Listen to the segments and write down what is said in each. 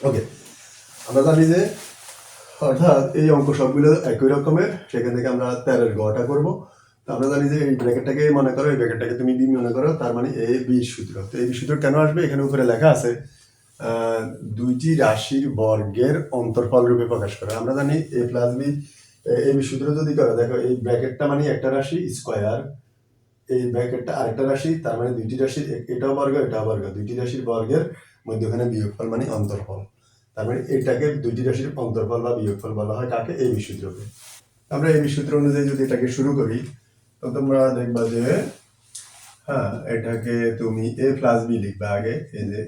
ওকে, আমরা জানি যে অর্থাৎ এই অঙ্ক সবগুলো একই রকমের, সেখান থেকে আমরা 13-এর গটা করবো। আমরা জানি যে এই ব্র্যাকেটটাকে মনে করো, এই ব্র্যাকেটটাকে তুমি বি মনে করো, তার মানে এ বি সূত্র। তো এই সূত্র কেন আসবে? এখানে উপরে লেখা আছে দুইটি রাশির বর্গের অন্তরফল রূপে প্রকাশ করে। আমরা জানি এ প্লাস বি, এই সূত্র যদি করো, দেখো এই ব্র্যাকেটটা মানে একটা রাশি স্কোয়ার, এই ব্র্যাকেটটা আরেকটা রাশি, তার মানে দুইটি রাশির এটাও বর্গ এটাও বর্গ, দুইটি রাশির বর্গের মধ্যখানে বিয়োগফল মানে অন্তরফল। তার মানে এটাকে দুইটি রাশির অন্তরফল বা বিয়োগফল বলা হয় কাকে? এই সূত্রকে। আমরা এই সূত্র অনুযায়ী যদি এটাকে শুরু করি, তো তোমরা দেখবা যে হ্যাঁ, এটাকে তুমি এ প্লাস বি লিখবা আগে। এই যে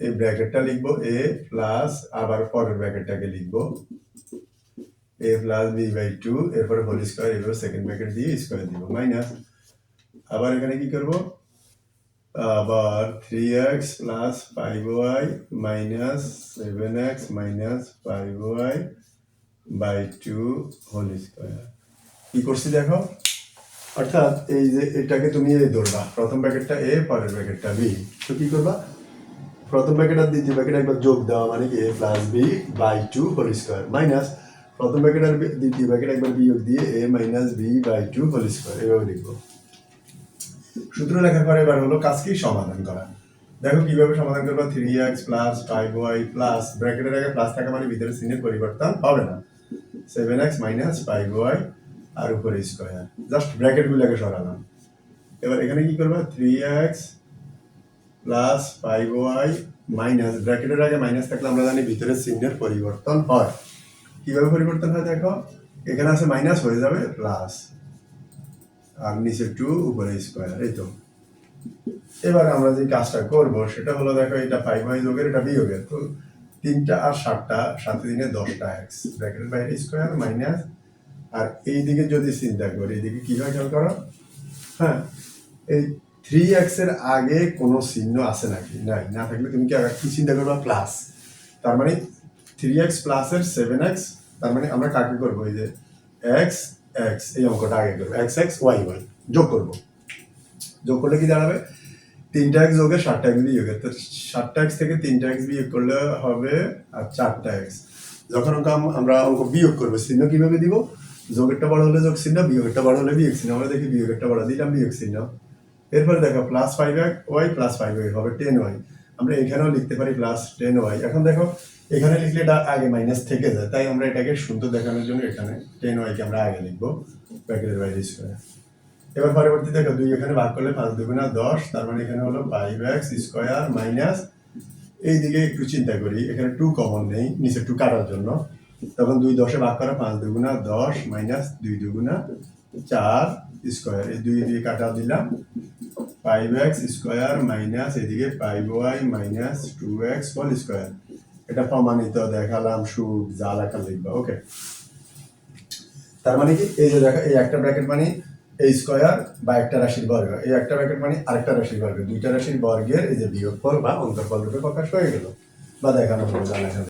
এই ব্র্যাকেটটা লিখবো এ প্লাস, আবার পরের ব্র্যাকেটটাকে লিখবো A plus B by two, এরপরে হোল স্কোয়ার, এরপর সেকেন্ড ব্র্যাকেট দিয়ে স্কোয়ার দিব, মাইনাস। আবার এখানে কি করবো? আবার 3x plus 5y minus 7x minus 5y by two whole square. কি করছি দেখো? অর্থাৎ এই যে এটাকে তুমি এই ধরবা, প্রথম ব্র্যাকেটটা এ, পরের ব্র্যাকেটটা বি। তো কি করবা? প্রথম ব্র্যাকেট আর দ্বিতীয় ব্র্যাকেট একবার যোগ দেওয়া, মানে কি A plus B by two whole square, minus প্রথম ব্র্যাকেট আর দ্বিতীয় ব্র্যাকেট একবার বিয়োগ দিয়ে A minus B by two whole square, এভাবে লিখবো। সূত্র লেখার পরে এবার হলো কাজ কি? সমাধান করা। দেখো কিভাবে সমাধান করবো। 3x প্লাস 5y প্লাস, ব্র্যাকেটের আগে প্লাস থাকা মানে ভিতরে চিহ্নের পরিবর্তন হবে না, 7x মাইনাস 5y আর উপরে স্কোয়ার, জাস্ট ব্র্যাকেটগুলোকে সরালাম। এবার এখানে কি করবো? 3x প্লাস 5y মাইনাস, ব্র্যাকেটের আগে মাইনাস থাকলে আমরা জানি ভিতরে চিহ্নের পরিবর্তন হয়। কিভাবে পরিবর্তন হয় দেখো, এখানে আছে মাইনাস, হয়ে যাবে প্লাস, আর নিচে 2 উপরে স্কোয়ার। এই তো এবার আমরা যে কাজটা করব সেটা হলো, দেখো এটা 5y যোগের, এটা বিয়োগের। তো 3টা আর 7টা, 7 দিনে 10টা x, ব্র্যাকেটের বাইরে স্কোয়ার মাইনাস, আর এই দিকে যদি চিন্তা করি, এইদিকে কি হয় খেয়াল করো। হ্যাঁ, এই 3x এর আগে কোনো চিহ্ন আছে নাকি? নাই, না থাকলে তুমি কি চিন্তা করবা? প্লাস। তার মানে 3x প্লাসের 7x, তার মানে আমরা কাকে করবো? এই যে x x, এই অঙ্কটা আগে করবো, x x y y যোগ করবো। যোগ করলে কি দাঁড়াবে? 3টা x যোগে 7টা x বিয়োগের। তো 7টা x থেকে 3টা x বিয়োগ করলে হবে আর 4টা x। যখন আমরা অঙ্ক বিয়োগ করবো, চিহ্ন কিভাবে দিব? যোগেরটা বড় হলে যোগ চিহ্ন, বিয়োগেরটা বড় হলে বিয়োগ চিহ্ন। আমরা দেখি বিয়োগেরটা বড় দিলাম, বিয়োগ চিহ্ন। এরপরে দেখো প্লাস 5y প্লাস 5y হবে 10y। আমরা এখানেও লিখতে পারি প্লাস 10y। এখন দেখো এখানে লিখলে এটা আগে মাইনাস থেকে যায়, তাই আমরা এটাকে সুন্দর দেখানোর জন্য এখানে 10y কে আমরা আগে লিখবো, ব্র্যাকেটের বাইরে স্কোয়ার। এবার পরবর্তী দেখো 2 এখানে ভাগ করলে 5 দুগুণা 10, তার মানে এখানে হলো 5x স্কোয়ার মাইনাস, এই দিকে একটু চিন্তা করি, এখানে 2 কমন নেই, নিচে 2 কাটার জন্য, তখন 2 10-এ ভাগ করা, 5 দুগুণা 10 মাইনাস 2 দুগুণা 4 স্কোয়ার, এই 2 দিয়ে কাটা দিলাম, 5x স্কোয়ার মাইনাস এদিকে 5y minus 2x whole square. এটা প্রমাণিত, দেখালাম, সুখ যা লেখা লিখবা। ওকে, তার মানে কি? এই যে দেখো, এই একটা ব্র্যাকেট মানে এই স্কোয়ার বা একটা রাশির বর্গ, এই একটা ব্র্যাকেট মানে আরেকটা রাশির বর্গ, দুইটা রাশির বর্গের এই যে বিয়োগফল বা অন্তরফল রূপে প্রকাশ হয়ে গেল, বা দেখানো হলো, যা লেখা